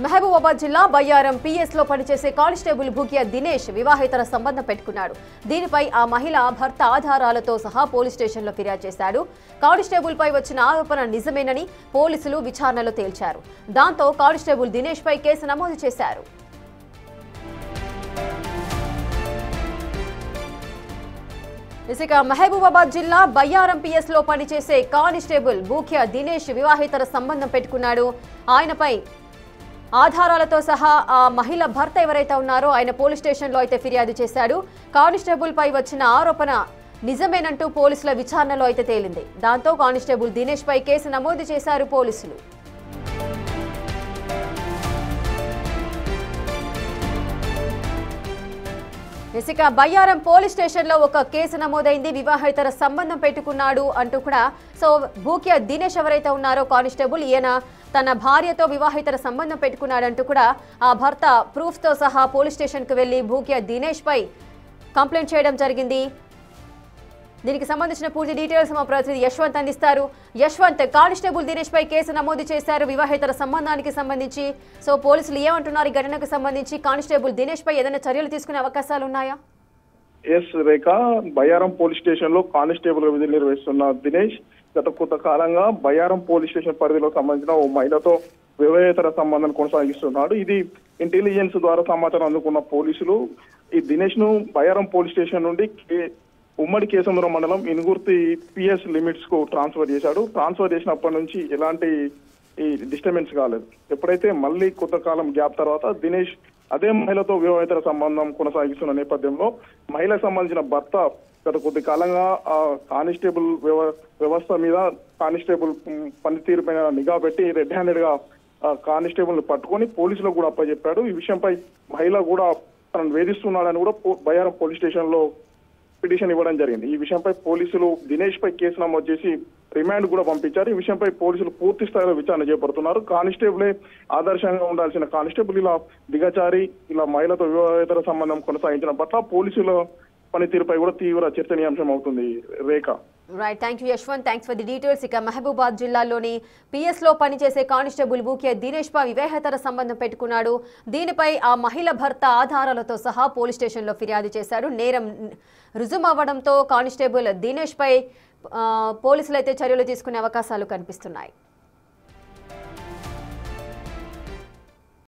మహబూబాబాద్ జిల్లా బయ్యారం పిఎస్ లో పనిచేసే కానిస్టేబుల్ భూకియా దినేష్ వివాహేతర సంబంధం పెట్టుకున్నాడు. దీనిపై ఆ మహిళ భర్త ఆధారాలతో సహా పోలీస్ స్టేషన్లో ఫిర్యాదు చేశాడు. కానిస్టేబుల్ పై వచ్చిన ఆరోపణ నిజమేనని పోలీసులు విచారణలో తేల్చారు. దాంతో కానిస్టేబుల్ దినేష్ పై కేసు నమోదు చేశారు. ఇక మహబూబాబాద్ జిల్లా బయ్యారం పిఎస్ లో పనిచేసే కానిస్టేబుల్ భూకియా దినేష్ వివాహేతర సంబంధం పెట్టుకున్నాడు. ఆయనపై ఆధారాలతో సహా ఆ మహిళ భర్త ఎవరైతే ఉన్నారో ఆయన పోలీస్ స్టేషన్లో అయితే ఫిర్యాదు చేశాడు. కానిస్టేబుల్ పై వచ్చిన ఆరోపణ నిజమేనంటూ పోలీసుల విచారణలో అయితే తేలింది. దాంతో కానిస్టేబుల్ దినేష్ పై కేసు నమోదు చేశారు పోలీసులు. ఇక బయ్యారం పోలీస్ స్టేషన్లో ఒక కేసు నమోదైంది. వివాహేతర సంబంధం పెట్టుకున్నాడు అంటూ కూడా భూకియా దినేష్ ఎవరైతే ఉన్నారో కానిస్టేబుల్ ఈయన తన భార్యతో వివాహేతర సంబంధం పెట్టుకున్నాడంటూ కూడా ఆ భర్త ప్రూఫ్తో సహా పోలీస్ స్టేషన్కు వెళ్లి భూకియా దినేష్ పై కంప్లైంట్ చేయడం జరిగింది. దీనికి సంబంధించిన పూర్తి డీటెయిల్స్ మా ప్రతినిధి యశ్వంత్ అందిస్తారు. యశ్వంత్, కానిస్టేబుల్ దినేష్ పై కేసు నమోదు చేశారు వివాహేతర సంబంధానికి సంబంధించి. పోలీసులు ఏమంటున్నారు ఈ ఘటనకు సంబంధించి? కానిస్టేబుల్ దినేష్ పై ఏదైనా చర్యలు తీసుకునే అవకాశాలు ఉన్నాయా? ఎస్ రేఖ, బయ్యారం పోలీస్ స్టేషన్ లో కానిస్టేబుల్ గా విధులు నిర్వహిస్తున్న దినేష్ గత కొంతకాలంగా బయ్యారం పోలీస్ స్టేషన్ పరిధిలో సంబంధించిన ఓ మహిళతో వివాహేతర సంబంధాన్ని కొనసాగిస్తున్నాడు. ఇది ఇంటెలిజెన్స్ ద్వారా సమాచారం అందుకున్న పోలీసులు ఈ దినేష్ ను బయ్యారం పోలీస్ స్టేషన్ నుండి ఉమ్మడి కేసముద్రం మండలం ఇనుగుర్తి పిఎస్ లిమిట్స్ కు ట్రాన్స్ఫర్ చేశాడు. ట్రాన్స్ఫర్ చేసినప్పటి నుంచి ఎలాంటి డిస్టర్బెన్స్ కాలేదు. ఎప్పుడైతే మళ్ళీ కొంతకాలం గ్యాప్ తర్వాత దినేష్ అదే మహిళతో వివాహేతర సంబంధం కొనసాగిస్తున్న నేపథ్యంలో మహిళకు సంబంధించిన భర్త గత కొద్ది కాలంగా కానిస్టేబుల్ వ్యవస్థ మీద కానిస్టేబుల్ పనితీరు పైన నిఘా పెట్టి రెడ్ హ్యాండెడ్ గా కానిస్టేబుల్ ను పట్టుకొని పోలీసులకు కూడా అప్పచెప్పాడు. ఈ విషయంపై మహిళ కూడా తనను వేధిస్తున్నాడని కూడా బయ్యారం పోలీస్ స్టేషన్ లో పిటిషన్ ఇవ్వడం జరిగింది. ఈ విషయంపై పోలీసులు దినేష్ పై కేసు నమోదు చేసి రిమాండ్ కూడా పంపించారు. ఈ విషయంపై పోలీసులు పూర్తి స్థాయిలో విచారణ చేపడుతున్నారు. కానిస్టేబులే ఆదర్శంగా ఉండాల్సిన కానిస్టేబుల్ ఇలా దిగచారి ఇలా మహిళతో వివాహేతర సంబంధం కొనసాగించడం పట్ల పోలీసుల పనితీరుపై కూడా తీవ్ర చర్చనీయాంశం అవుతుంది. Rekha, right, thank you Yashwant, thanks for the details. ఇక మహబూబాద్ జిల్లాలోని పిఎస్ లో పనిచేసే కానిస్టేబుల్ భూకియా దినేష్ పై వివాహేతర సంబంధం పెట్టుకున్నాడు. దీనిపై ఆ మహిళ భర్త ఆధారాలతో సహా పోలీస్ స్టేషన్లో ఫిర్యాదు చేశారు. నేరం రుజుమవ్వడంతో కానిస్టేబుల్ దినేష్ పై పోలీసులు అయితే చర్యలు తీసుకునే అవకాశాలు కనిపిస్తున్నాయి.